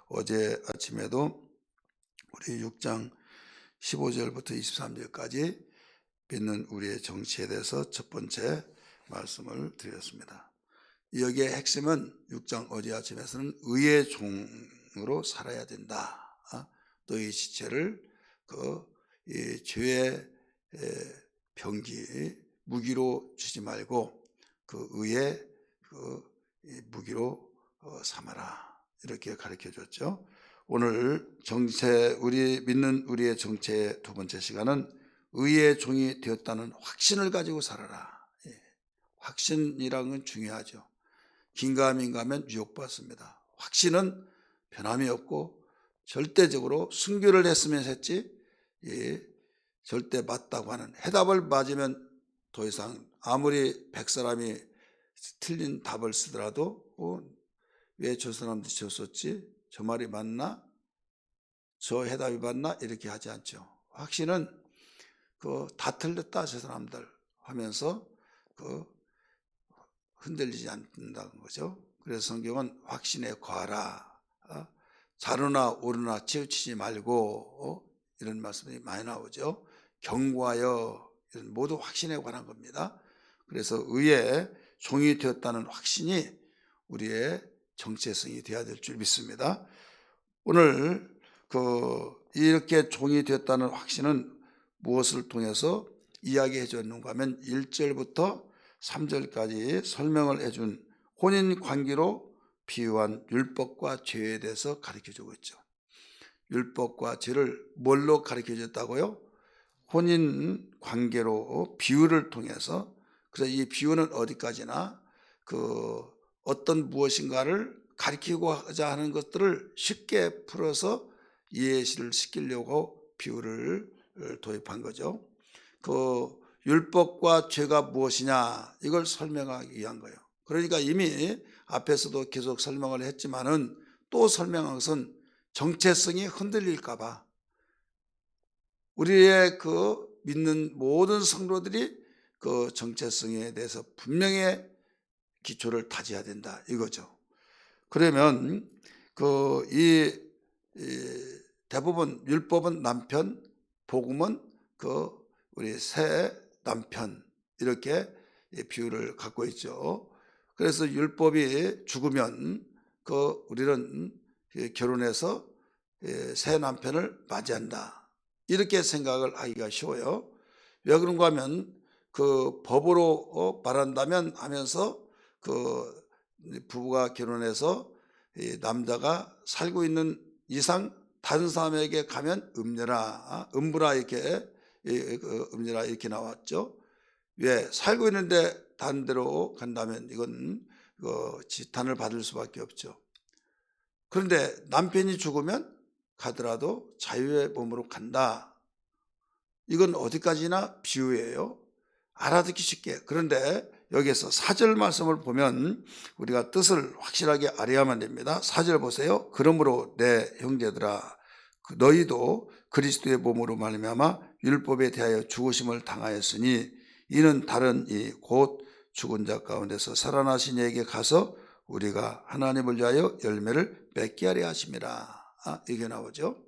어제 아침에도 우리 6장 15절부터 23절까지 믿는 우리의 정치에 대해서 첫 번째 말씀을 드렸습니다. 여기에 핵심은 6장 어제 아침에서는 의의 종으로 살아야 된다. 너희 지체를 이 죄의 병기 무기로 주지 말고 그 의의 이 무기로 삼아라. 이렇게 가르쳐 줬죠. 오늘 우리 믿는 우리의 정체의 두 번째 시간은 의의 종이 되었다는 확신을 가지고 살아라. 확신이라는 건 중요하죠. 긴가민가하면 유혹받습니다. 확신은 변함이 없고 절대적으로 순교를 했으면 했지 절대 맞다고 하는 해답을 맞으면 더 이상 아무리 100사람이 틀린 답을 쓰더라도 왜 저 사람들이 졌었지? 저 말이 맞나? 저 해답이 맞나? 이렇게 하지 않죠. 확신은 다 틀렸다 저 사람들 하면서 흔들리지 않는다는 거죠. 그래서 성경은 확신에 거하라. 자르나 오르나 치우치지 말고 이런 말씀이 많이 나오죠. 경고하여 이런 모두 확신에 관한 겁니다. 그래서 의의 종이 되었다는 확신이 우리의 정체성이 되어야 될 줄 믿습니다. 오늘 이렇게 종이 되었다는 확신은 무엇을 통해서 이야기해 줬는가 하면 1절부터 3절까지 설명을 해준 혼인관계로 비유한 율법과 죄에 대해서 가르쳐주고 있죠. 율법과 죄를 뭘로 가르쳐줬다고요? 혼인관계로 비유를 통해서. 그래서 이 비유는 어디까지나 어떤 무엇인가를 가르치고자 하는 것들을 쉽게 풀어서 이해를 시키려고 비유를 도입한 거죠. 율법과 죄가 무엇이냐 이걸 설명하기 위한 거예요. 그러니까 이미 앞에서도 계속 설명을 했지만은 또 설명한 것은 정체성이 흔들릴까 봐 우리의 믿는 모든 성도들이 정체성에 대해서 분명히 기초를 다져야 된다 이거죠. 그러면 대부분 율법은 남편, 복음은 우리 새 남편 이렇게 비유를 갖고 있죠. 그래서 율법이 죽으면 우리는 결혼해서 새 남편을 맞이한다 이렇게 생각을 하기가 쉬워요. 왜 그런가 하면 법으로 말한다면 하면서 부부가 결혼해서 남자가 살고 있는 이상 다른 사람에게 가면 음부라 이렇게 음녀라 이렇게 나왔죠. 왜 살고 있는데 다른 데로 간다면 이건 지탄을 받을 수밖에 없죠. 그런데 남편이 죽으면 가더라도 자유의 몸으로 간다. 이건 어디까지나 비유예요. 알아듣기 쉽게. 그런데 여기에서 4절 말씀을 보면 우리가 뜻을 확실하게 알아야만 됩니다. 4절 보세요. 그러므로 내 형제들아 너희도 그리스도의 몸으로 말미암아 율법에 대하여 죽으심을 당하였으니 이는 다른 곧 죽은 자 가운데서 살아나신 이에게 가서 우리가 하나님을 위하여 열매를 맺게 하려 하심이라. 이게 나오죠.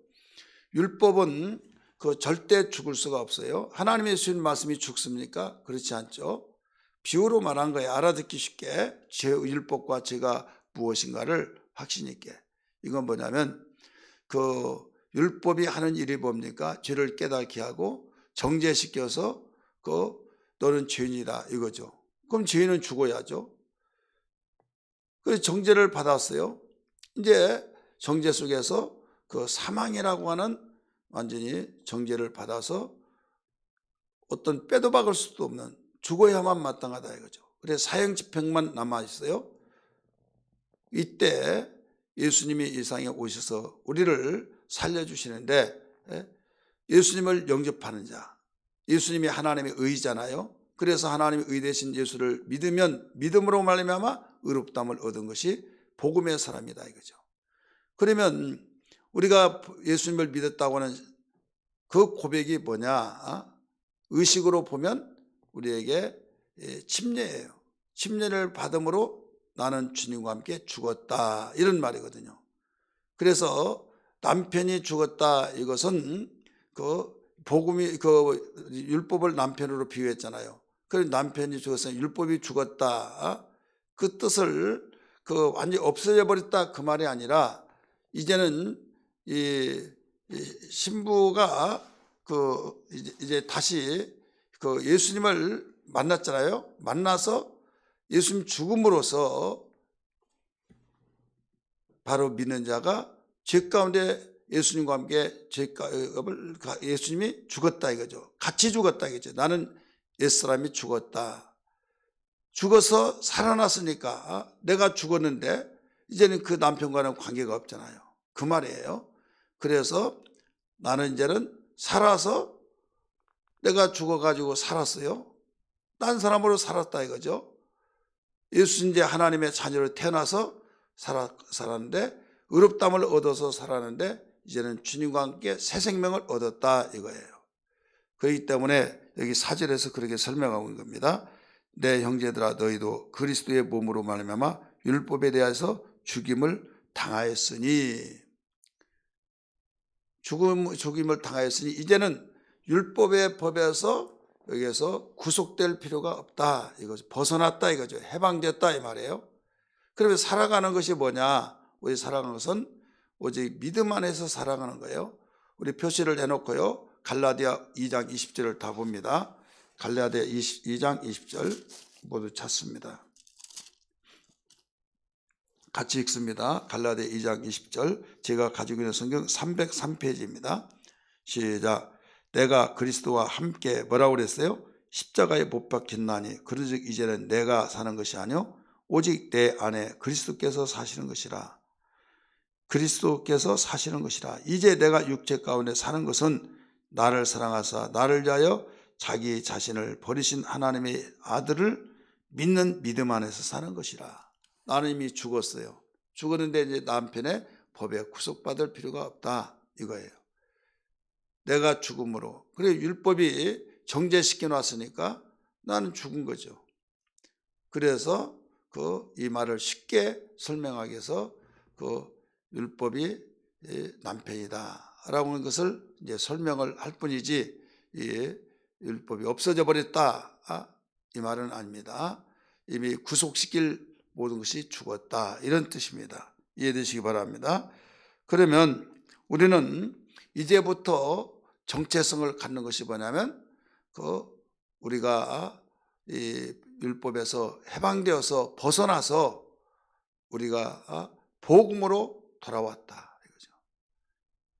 율법은 절대 죽을 수가 없어요. 하나님의 주신 말씀이 죽습니까? 그렇지 않죠. 비유로 말한 거예요. 알아듣기 쉽게 율법과 죄가 무엇인가를 확신 있게. 이건 뭐냐면 율법이 하는 일이 뭡니까? 죄를 깨닫게 하고 정죄시켜서 너는 죄인이다 이거죠. 그럼 죄인은 죽어야죠. 그래서 정죄를 받았어요. 이제 정죄 속에서 사망이라고 하는 완전히 정죄를 받아서 어떤 빼도 박을 수도 없는 죽어야만 마땅하다 이거죠. 그래서 사형집행만 남아 있어요. 이때 예수님이 이 세상에 오셔서 우리를 살려주시는데 예수님을 영접하는 자, 예수님이 하나님의 의잖아요. 그래서 하나님의 의 되신 예수를 믿으면 믿음으로 말미암아 의롭다함을 얻은 것이 복음의 사람이다 이거죠. 그러면 우리가 예수님을 믿었다고 하는 그 고백이 뭐냐? 의식으로 보면 우리에게 침례예요. 침례를 받음으로 나는 주님과 함께 죽었다 이런 말이거든요. 그래서 남편이 죽었다, 이것은 그 복음이 그 율법을 남편으로 비유했잖아요. 그래서 남편이 죽었으니 율법이 죽었다, 그 뜻을 그 완전히 없어져 버렸다 그 말이 아니라, 이제는 이 신부가 그 이제 다시 그 예수님을 만났잖아요. 만나서 예수님 죽음으로써 바로 믿는 자가 죄 가운데 예수님과 함께 예수님이 죽었다 이거죠. 같이 죽었다 이거죠. 나는 옛사람이 죽었다. 죽어서 살아났으니까 내가 죽었는데 이제는 그 남편과는 관계가 없잖아요. 그 말이에요. 그래서 나는 이제는 살아서, 내가 죽어가지고 살았어요. 딴 사람으로 살았다 이거죠. 예수 이제 하나님의 자녀로 태어나서 살았는데, 의롭다함을 얻어서 살았는데 이제는 주님과 함께 새 생명을 얻었다 이거예요. 그렇기 때문에 여기 4절에서 그렇게 설명하고 있는 겁니다. 내 형제들아, 너희도 그리스도의 몸으로 말미암아 율법에 대해서 죽임을 당하였으니, 죽임을 당하였으니 이제는 율법의 법에서 여기에서 구속될 필요가 없다 이거죠. 벗어났다 이거죠. 해방됐다 이 말이에요. 그러면 살아가는 것이 뭐냐? 우리 살아가는 것은 오직 믿음 안에서 살아가는 거예요. 우리 표시를 해놓고요, 갈라디아 2장 20절을 다 봅니다. 갈라디아 2장 20절 모두 찾습니다. 같이 읽습니다. 갈라디아 2장 20절, 제가 가지고 있는 성경 303페이지입니다. 시작. 내가 그리스도와 함께 뭐라고 그랬어요? 십자가에 못 박혔나니 그러즉 이제는 내가 사는 것이 아니요 오직 내 안에 그리스도께서 사시는 것이라. 그리스도께서 사시는 것이라. 이제 내가 육체 가운데 사는 것은 나를 사랑하사 나를 위하여 자기 자신을 버리신 하나님의 아들을 믿는 믿음 안에서 사는 것이라. 나는 이미 죽었어요. 죽었는데 이제 남편의 법에 구속받을 필요가 없다 이거예요. 내가 죽음으로. 그래, 율법이 정죄시켜 놨으니까 나는 죽은 거죠. 그래서 이 말을 쉽게 설명하기 위해서 율법이 남편이다라고 하는 것을 이제 설명을 할 뿐이지, 율법이 없어져 버렸다 이 말은 아닙니다. 이미 구속시킬 모든 것이 죽었다 이런 뜻입니다. 이해되시기 바랍니다. 그러면 우리는 이제부터 정체성을 갖는 것이 뭐냐면, 우리가 이 율법에서 해방되어서 벗어나서 우리가 복음으로 돌아왔다 이거죠.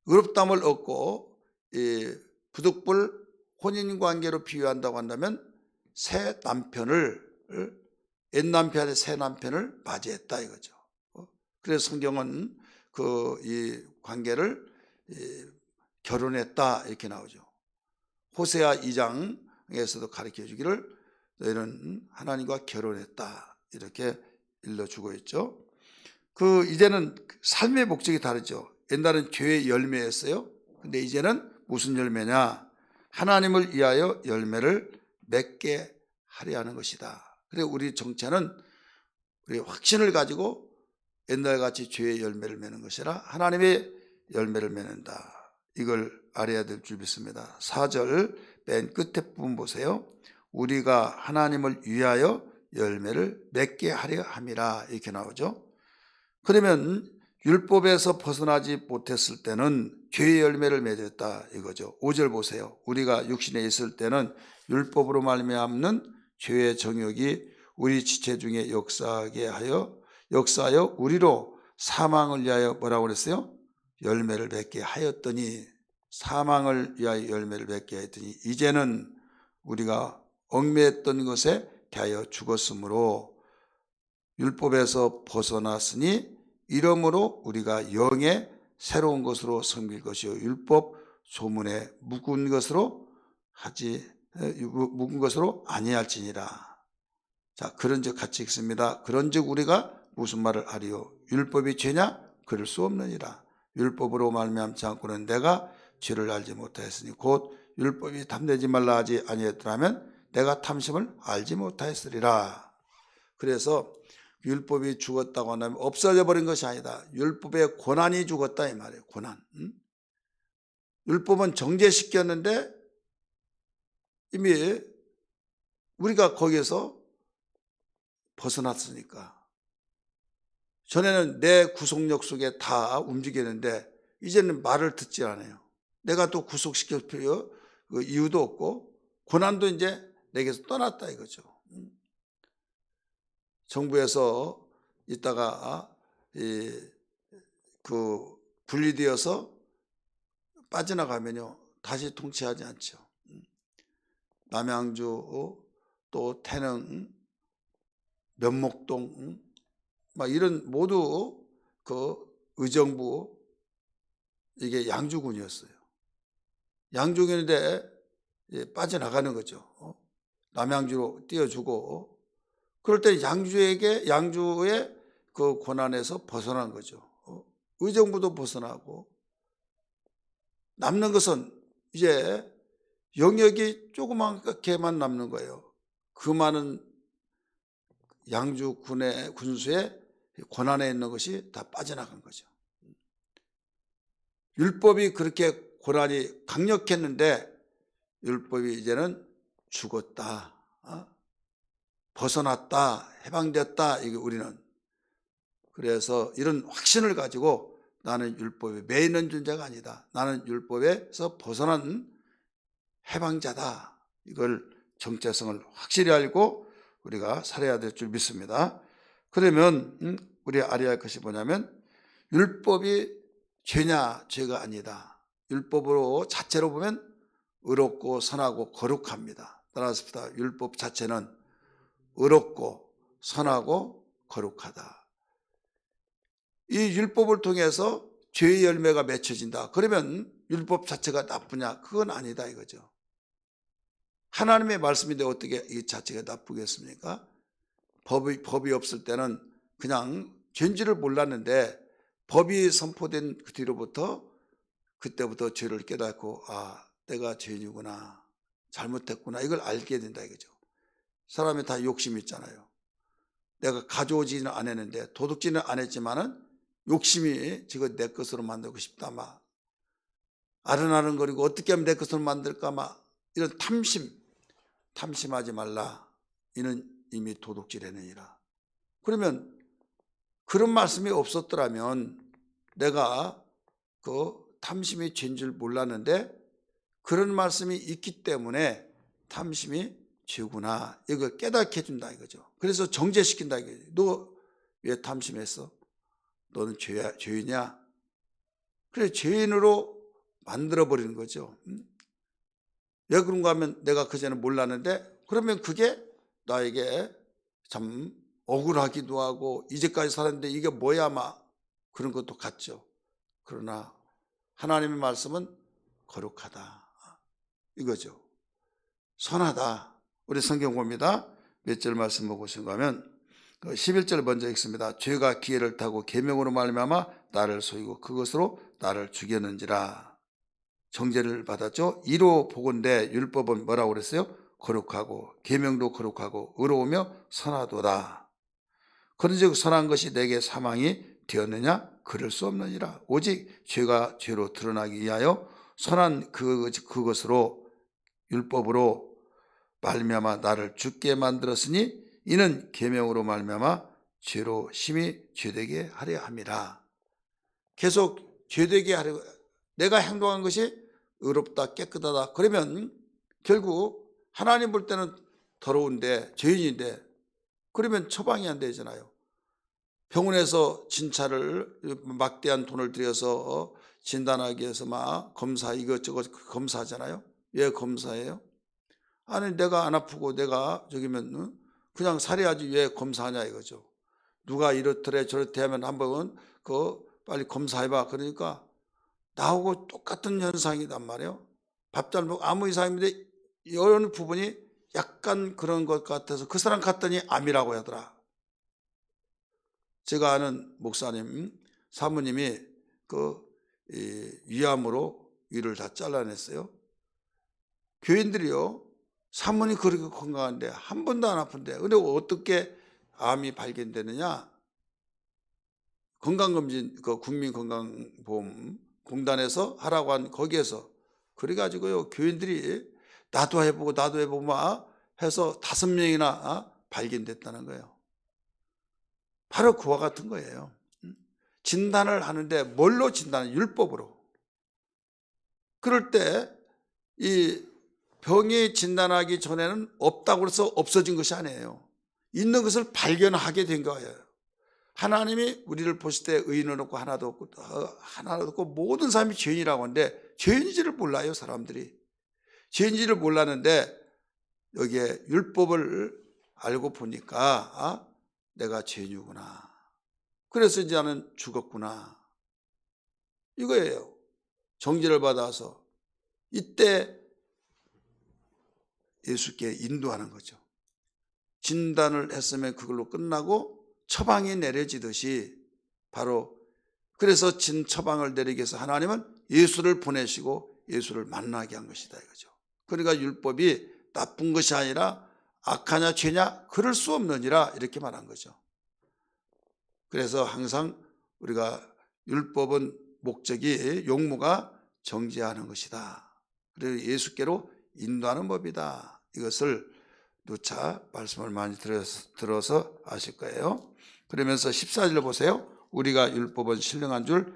의롭다함을 얻고 이 부득불 혼인관계로 비유한다고 한다면 새 남편을, 옛 남편의 새 남편을 맞이했다 이거죠. 그래서 성경은 이 관계를 결혼했다 이렇게 나오죠. 호세아 2장에서도 가르쳐 주기를 너희는 하나님과 결혼했다 이렇게 일러주고 있죠. 이제는 삶의 목적이 다르죠. 옛날은 죄의 열매였어요. 근데 이제는 무슨 열매냐? 하나님을 위하여 열매를 맺게 하려 하는 것이다. 그래서 우리 정체는 우리 확신을 가지고 옛날같이 죄의 열매를 맺는 것이라 하나님의 열매를 맺는다. 이걸 알아야 될 줄 믿습니다. 4절 맨 끝에 부분 보세요. 우리가 하나님을 위하여 열매를 맺게 하려 함이라 이렇게 나오죠. 그러면 율법에서 벗어나지 못했을 때는 죄의 열매를 맺었다 이거죠. 5절 보세요. 우리가 육신에 있을 때는 율법으로 말미암는 죄의 정욕이 우리 지체 중에 역사하여 우리로 사망을 위하여 뭐라고 그랬어요? 열매를 맺게 하였더니, 사망을 위하여 열매를 맺게 하였더니 이제는 우리가 얽매였던 것에 대하여 죽었으므로 율법에서 벗어났으니 이러므로 우리가 영의 새로운 것으로 섬길 것이요 율법 소문에 묵은 것으로 아니할지니라. 자, 그런즉 같이 읽습니다. 그런즉 우리가 무슨 말을 하리요? 율법이 죄냐? 그럴 수 없느니라. 율법으로 말미암지 않고는 내가 죄를 알지 못하였으니 곧 율법이 탐내지 말라 하지 아니했더라면 내가 탐심을 알지 못하였으리라. 그래서 율법이 죽었다고 한다면 없어져 버린 것이 아니다. 율법의 고난이 죽었다 이 말이에요. 고난. 율법은 정죄시켰는데 이미 우리가 거기에서 벗어났으니까. 전에는 내 구속력 속에 다 움직이는데 이제는 말을 듣지 않아요. 내가 또 구속시킬 필요 이유도 없고 고난도 이제 내게서 떠났다 이거죠. 정부에서 있다가 분리되어서 빠져나가면요 다시 통치하지 않죠. 남양주 또 태릉 면목동 막 이런 모두 그 의정부 이게 양주군이었어요. 양주군인데 빠져나가는 거죠. 남양주로 띄워주고 그럴 때 양주의 그 고난에서 벗어난 거죠. 의정부도 벗어나고 남는 것은 이제 영역이 조그맣게만 남는 거예요. 그 많은 양주 군의 군수의 고난에 있는 것이 다 빠져나간 거죠. 율법이 그렇게 고난이 강력했는데 율법이 이제는 죽었다, 벗어났다, 해방됐다. 이게 우리는 그래서 이런 확신을 가지고 나는 율법에 매 있는 존재가 아니다. 나는 율법에서 벗어난 해방자다. 이걸 정체성을 확실히 알고 우리가 살아야 될 줄 믿습니다. 그러면 우리 알아야 할 것이 뭐냐면 율법이 죄냐 죄가 아니다. 율법으로 자체로 보면 의롭고 선하고 거룩합니다. 따라서 율법 자체는 의롭고 선하고 거룩하다. 이 율법을 통해서 죄의 열매가 맺혀진다. 그러면 율법 자체가 나쁘냐? 그건 아니다 이거죠. 하나님의 말씀인데 어떻게 이 자체가 나쁘겠습니까? 법이 없을 때는 그냥 죄인지를 몰랐는데 법이 선포된 그 뒤로부터 그때부터 죄를 깨닫고 내가 죄인이구나, 잘못했구나 이걸 알게 된다 이거죠. 사람이 다 욕심이 있잖아요. 내가 가져오지는 않았는데 도둑질은 안 했지만은 욕심이 지금 내 것으로 만들고 싶다 막 아른아른거리고 어떻게 하면 내 것으로 만들까 막 이런 탐심하지 말라. 이는 이미 도둑질해내니라. 그러면 그런 말씀이 없었더라면 내가 그 탐심이 죄인 줄 몰랐는데 그런 말씀이 있기 때문에 탐심이 죄구나 이걸 깨닫게 해준다 이거죠. 그래서 정죄시킨다 이거죠. 너 왜 탐심했어? 너는 죄인이야? 그래 죄인으로 만들어버리는 거죠. 왜 그런가 하면 내가 그전에 몰랐는데 그러면 그게 나에게 참 억울하기도 하고 이제까지 살았는데 이게 뭐야 막 그런 것도 같죠. 그러나 하나님의 말씀은 거룩하다 이거죠. 선하다. 우리 성경 봅니다. 몇 절 말씀 보고신가 하면 11절 먼저 읽습니다. 죄가 기회를 타고 계명으로 말미암아 나를 속이고 그것으로 나를 죽였는지라. 정죄를 받았죠. 이로 보건대 율법은 뭐라고 그랬어요? 거룩하고 계명도 거룩하고 의로우며 선하도다. 그런즉 선한 것이 내게 사망이 되었느냐? 그럴 수 없느니라. 오직 죄가 죄로 드러나기 위하여 선한 그것으로 율법으로 말미암아 나를 죽게 만들었으니 이는 계명으로 말미암아 죄로 심히 죄되게 하려 함이라. 계속 죄되게 하려 내가 행동한 것이 의롭다 깨끗하다 그러면 결국 하나님 볼 때는 더러운데 죄인인데 그러면 처방이 안 되잖아요. 병원에서 진찰을 막대한 돈을 들여서 진단하기 위해서 막 검사 이것저것 검사하잖아요. 왜 검사해요? 아니 내가 안 아프고 내가 저기면 그냥 살해야지 왜 검사하냐 이거죠. 누가 이렇더래 저렇대 하면 한번 빨리 검사해봐. 그러니까 나하고 똑같은 현상이단 말이에요. 밥 잘 먹고 아무 이상인데 이런 부분이 약간 그런 것 같아서 그 사람 갔더니 암이라고 하더라. 제가 아는 목사님 사모님이 위암으로 위를 다 잘라냈어요. 교인들이요 사모님 그렇게 건강한데 한 번도 안 아픈데 근데 어떻게 암이 발견되느냐? 건강검진, 그 국민건강보험공단에서 하라고 한 거기에서. 그래가지고요, 교인들이 나도 해보고 막 해서 5명이나 발견됐다는 거예요. 바로 그와 같은 거예요. 진단을 하는데 뭘로 진단을? 율법으로. 그럴 때 이 병이 진단하기 전에는 없다고 해서 없어진 것이 아니에요. 있는 것을 발견하게 된 거예요. 하나님이 우리를 보실 때 의인은 없고 하나도 없고 모든 사람이 죄인이라고 하는데 죄인인지를 몰라요, 사람들이. 죄인인지를 몰랐는데 여기에 율법을 알고 보니까 내가 죄인이구나. 그래서 이제 나는 죽었구나. 이거예요. 정죄를 받아서 이때 예수께 인도하는 거죠. 진단을 했으면 그걸로 끝나고 처방이 내려지듯이 바로 그래서 처방을 내리기 위해서 하나님은 예수를 보내시고 예수를 만나게 한 것이다 이거죠. 그러니까 율법이 나쁜 것이 아니라 악하냐 죄냐 그럴 수 없느니라 이렇게 말한 거죠. 그래서 항상 우리가 율법은 목적이 용무가 정죄하는 것이다. 그리고 예수께로 인도하는 법이다. 이것을 누차 말씀을 많이 들어서 아실 거예요. 그러면서 14절로 보세요. 우리가 율법은 신령한 줄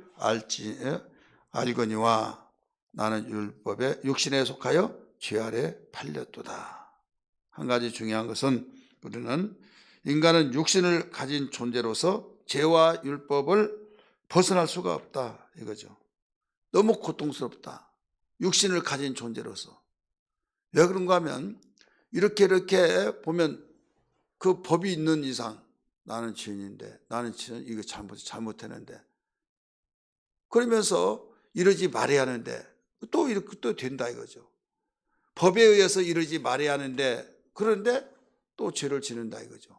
알거니와 나는 율법의 육신에 속하여 죄 아래 팔렸도다. 한 가지 중요한 것은 우리는 인간은 육신을 가진 존재로서 죄와 율법을 벗어날 수가 없다 이거죠. 너무 고통스럽다. 육신을 가진 존재로서. 왜 그런가 하면 이렇게 보면 그 법이 있는 이상 나는 죄인인데 나는 이거 잘못했는데 그러면서 이러지 말아야 하는데 또 이렇게 또 된다 이거죠. 법에 의해서 이러지 말아야 하는데 그런데 또 죄를 지는다 이거죠.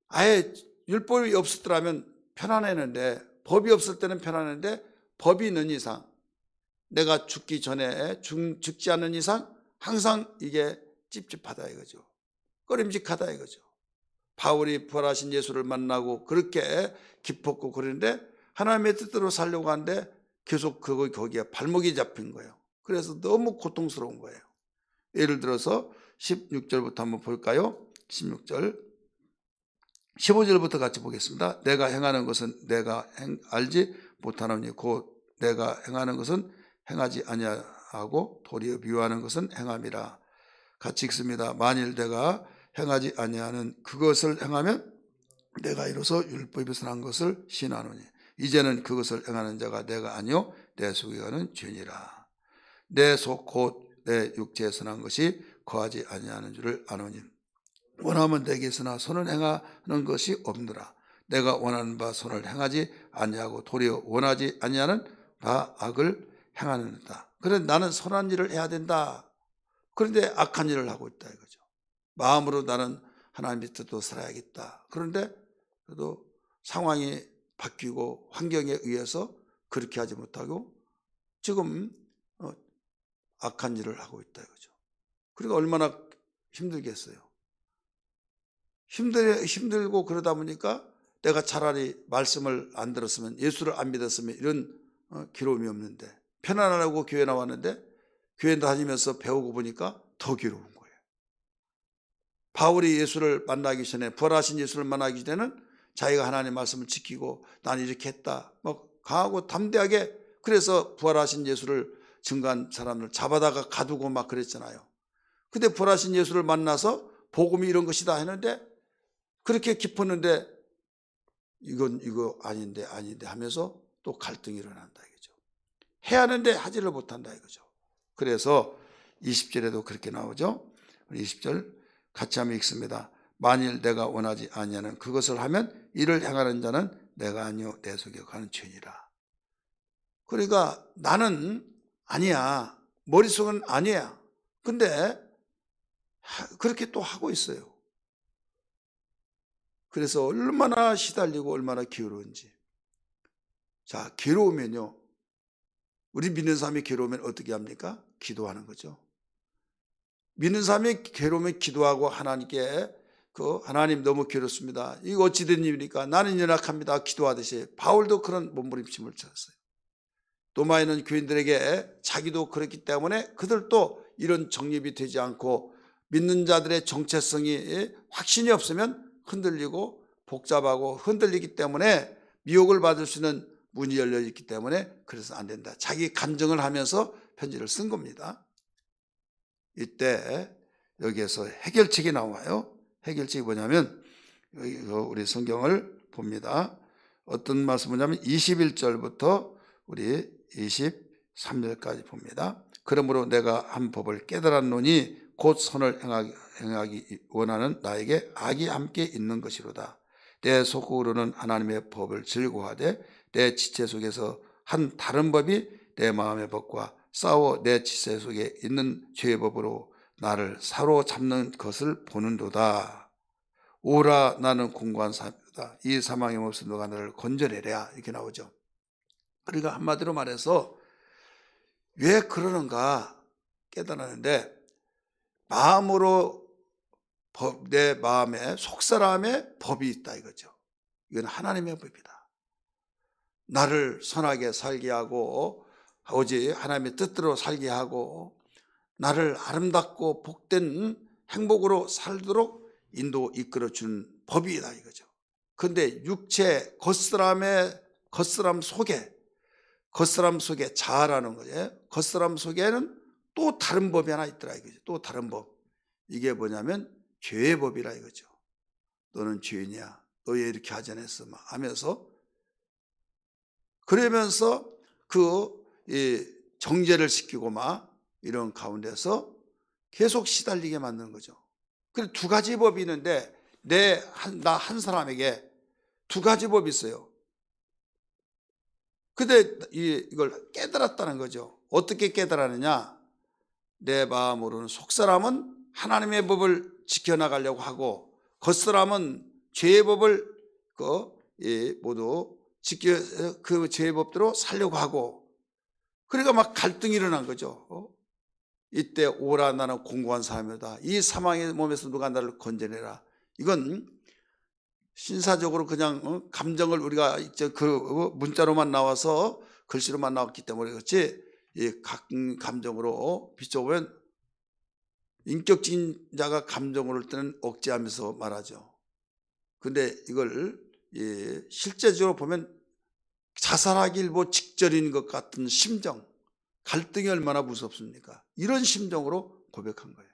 아예 율법이 없었더라면 편안했는데 법이 없을 때는 편안했는데 법이 있는 이상 내가 죽기 전에 죽지 않는 이상 항상 이게 찝찝하다 이거죠. 꺼림직하다 이거죠. 바울이 부활하신 예수를 만나고 그렇게 기뻤고 그러는데 하나님의 뜻대로 살려고 하는데 계속 거기에 발목이 잡힌 거예요. 그래서 너무 고통스러운 거예요. 예를 들어서 16절부터 한번 볼까요? 16절 15절부터 같이 보겠습니다. 내가 행하는 것은 내가 알지 못하노니 곧 내가 행하는 것은 행하지 아니하고 도리어 미워하는 것은 행함이라. 같이 읽습니다. 만일 내가 행하지 아니하는 그것을 행하면 내가 이로써 율법이 벗어난 것을 시인하노니 이제는 그것을 행하는 자가 내가 아니요 내 속에 가는 죄니라. 내 속 곧 내 육체에 선한 것이 거하지 아니하는 줄을 아노니 원하면 내게 있으나 손을 행하는 것이 없느라. 내가 원하는 바 손을 행하지 아니하고 도리어 원하지 아니하는 바 악을 행하는다. 그런데 나는 선한 일을 해야 된다. 그런데 악한 일을 하고 있다 이거죠. 마음으로 나는 하나님의 뜻도 살아야겠다. 그런데 그래도 상황이 바뀌고 환경에 의해서 그렇게 하지 못하고 지금 악한 일을 하고 있다 이거죠. 그러니까 얼마나 힘들겠어요. 힘들고 그러다 보니까 내가 차라리 말씀을 안 들었으면 예수를 안 믿었으면 이런 괴로움이 없는데 편안하고 교회 나왔는데 교회 다니면서 배우고 보니까 더 괴로운 거예요. 바울이 예수를 만나기 전에 부활하신 예수를 만나기 전에는 자기가 하나님의 말씀을 지키고 난 이렇게 했다 강하고 담대하게 그래서 부활하신 예수를 증거한 사람을 잡아다가 가두고 막 그랬잖아요. 근데 부활하신 예수를 만나서 복음이 이런 것이다 했는데 그렇게 깊었는데 이거 아닌데 하면서 또 갈등이 일어난다 이거죠. 해야 하는데 하지를 못한다 이거죠. 그래서 20절에도 그렇게 나오죠. 20절 같이 한번 읽습니다. 만일 내가 원하지 아니하는 그것을 하면 이를 행하는 자는 내가 아니요 내 속에 가는 죄니라. 그러니까 나는 아니야. 머릿속은 아니야. 근데 그렇게 또 하고 있어요. 그래서 얼마나 시달리고 얼마나 괴로운지. 자, 괴로우면요. 우리 믿는 사람이 괴로우면 어떻게 합니까? 기도하는 거죠. 믿는 사람이 괴로우면 기도하고 하나님께 하나님 너무 괴롭습니다. 이거 어찌 된 일입니까? 나는 연약합니다. 기도하듯이 바울도 그런 몸부림침을 쳤어요. 로마에는 교인들에게 자기도 그렇기 때문에 그들도 이런 정립이 되지 않고 믿는 자들의 정체성이 확신이 없으면 흔들리고 복잡하고 흔들리기 때문에 미혹을 받을 수 있는 문이 열려 있기 때문에 그래서 안 된다. 자기 간증을 하면서 편지를 쓴 겁니다. 이때 여기에서 해결책이 나와요. 해결책이 뭐냐면 우리 성경을 봅니다. 어떤 말씀이냐면 21절부터 우리 23절까지 봅니다. 그러므로 내가 한 법을 깨달았노니 곧 선을 행하기 원하는 나에게 악이 함께 있는 것이로다. 내 속으로는 하나님의 법을 즐거워하되 내 지체 속에서 한 다른 법이 내 마음의 법과 싸워 내 지체 속에 있는 죄의 법으로 나를 사로잡는 것을 보는도다. 오라 나는 공고한 사람이다. 이 사망의 몹시 너가 나를 건져내랴. 이렇게 나오죠. 그러니까 한마디로 말해서 왜 그러는가 깨달았는데 마음으로 내 마음에 속사람의 법이 있다 이거죠. 이건 하나님의 법이다. 나를 선하게 살게 하고 오직 하나님의 뜻대로 살게 하고 나를 아름답고 복된 행복으로 살도록 인도 이끌어주는 법이다 이거죠. 그런데 육체 겉사람 속에 자아라는 거죠. 겉사람 속에는 또 다른 법이 하나 있더라 이거죠. 또 다른 법. 이게 뭐냐면 죄의 법이라 이거죠. 너는 죄인이야. 너 왜 이렇게 하지 않았어? 막 하면서 그러면서 정죄를 시키고 막 이런 가운데서 계속 시달리게 만드는 거죠. 그래서 두 가지 법이 있는데 나 한 사람에게 두 가지 법이 있어요. 근데 이걸 깨달았다는 거죠. 어떻게 깨달았느냐? 내 마음으로는 속사람은 하나님의 법을 지켜나가려고 하고 겉사람은 죄의 법을 모두 지켜 그 죄의 법대로 살려고 하고 그러니까 막 갈등이 일어난 거죠. 이때 오라 나는 공고한 사람이다. 이 사망의 몸에서 누가 나를 건져내라. 이건 신사적으로 그냥 감정을 우리가 그 문자로만 나와서 글씨로만 나왔기 때문에 그렇지 각 감정으로 비춰보면 인격적인 자가 감정을 할 때는 억제하면서 말하죠. 근데 이걸 실제적으로 보면 자살하기 일보 직전인 것 같은 심정, 갈등이 얼마나 무섭습니까? 이런 심정으로 고백한 거예요.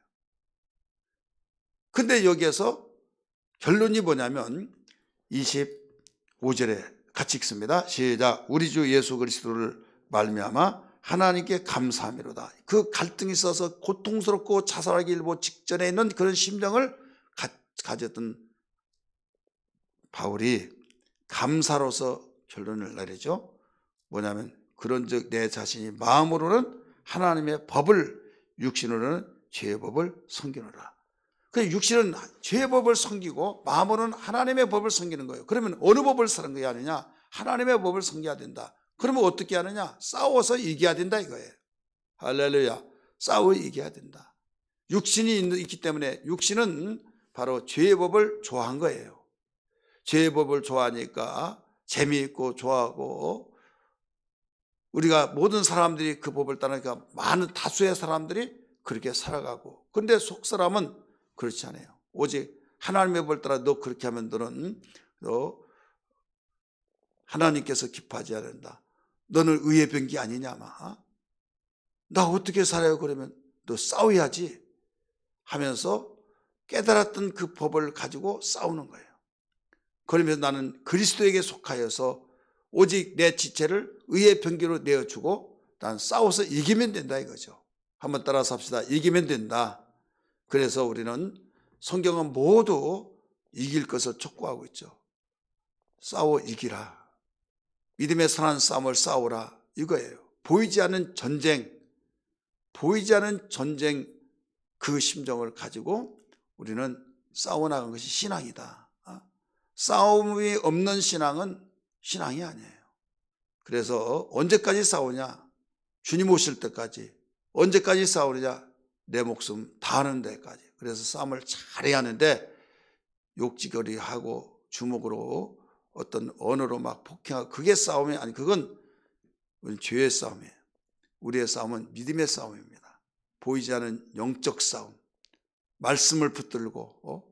근데 여기에서 결론이 뭐냐면 25절에 같이 읽습니다. 시작. 우리 주 예수 그리스도를 말미암아 하나님께 감사함이로다. 그 갈등이 있어서 고통스럽고 자살하기 일보 직전에 있는 그런 심정을 가졌던 바울이 감사로서 결론을 내리죠. 뭐냐면 그런즉 내 자신이 마음으로는 하나님의 법을 육신으로는 죄의 법을 섬기노라. 그 육신은 죄의 법을 섬기고 마음으로는 하나님의 법을 섬기는 거예요. 그러면 어느 법을 섬겨야 하느냐? 하나님의 법을 섬겨야 된다. 그러면 어떻게 하느냐? 싸워서 이겨야 된다 이거예요. 할렐루야. 싸워 이겨야 된다. 육신이 있기 때문에 육신은 바로 죄의 법을 좋아한 거예요. 죄의 법을 좋아하니까 재미있고 좋아하고 우리가 모든 사람들이 그 법을 따르니까 많은 다수의 사람들이 그렇게 살아가고 그런데 속사람은 그렇지 않아요. 오직 하나님의 법을 따라 너 그렇게 하면 너 하나님께서 기뻐하지 않는다. 너는 의의 병기 아니냐 마. 나 어떻게 살아요? 그러면 너 싸워야지 하면서 깨달았던 그 법을 가지고 싸우는 거예요. 그러면서 나는 그리스도에게 속하여서 오직 내 지체를 의의 병기로 내어주고 난 싸워서 이기면 된다 이거죠. 한번 따라서 합시다. 이기면 된다. 그래서 우리는 성경은 모두 이길 것을 촉구하고 있죠. 싸워 이기라. 믿음의 선한 싸움을 싸우라 이거예요. 보이지 않는 전쟁 그 심정을 가지고 우리는 싸워나가는 것이 신앙이다. 싸움이 없는 신앙은 신앙이 아니에요. 그래서 언제까지 싸우냐? 주님 오실 때까지. 언제까지 싸우느냐? 내 목숨 다하는 데까지. 그래서 싸움을 잘해야 하는데 욕지거리하고 주먹으로 어떤 언어로 막 폭행하고 그게 싸움이 아니 그건 죄의 싸움이에요. 우리의 싸움은 믿음의 싸움입니다. 보이지 않은 영적 싸움. 말씀을 붙들고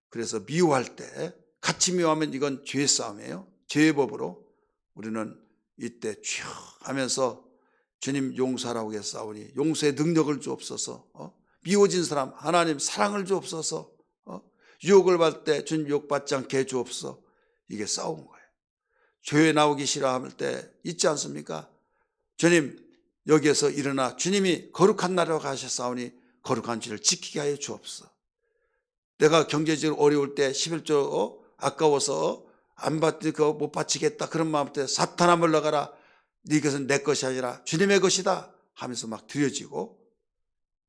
그래서 미워할 때 같이 미워하면 이건 죄의 싸움이에요. 죄의 법으로 우리는 이때 쭉 하면서 주님 용서하라고 싸우니 용서의 능력을 주옵소서. 미워진 사람 하나님 사랑을 주옵소서. 유혹을 받을 때 주님 유혹받지 않게 해주옵소서. 이게 싸운 거예요. 교회 나오기 싫어할 때 있지 않습니까? 주님 여기에서 일어나 주님이 거룩한 나라로 가셨사오니 거룩한 줄을 지키게 하여 주옵소서. 내가 경제적으로 어려울 때 11조 아까워서 안 받지 그거 못 바치겠다 그런 마음 때 사탄아 물러가라 네 것은 내 것이 아니라 주님의 것이다 하면서 막 드려지고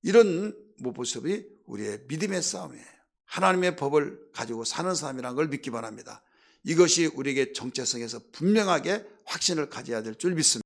이런 모습이 우리의 믿음의 싸움이에요. 하나님의 법을 가지고 사는 사람이라는 걸 믿기 바랍니다. 이것이 우리에게 정체성에서 분명하게 확신을 가져야 될 줄 믿습니다.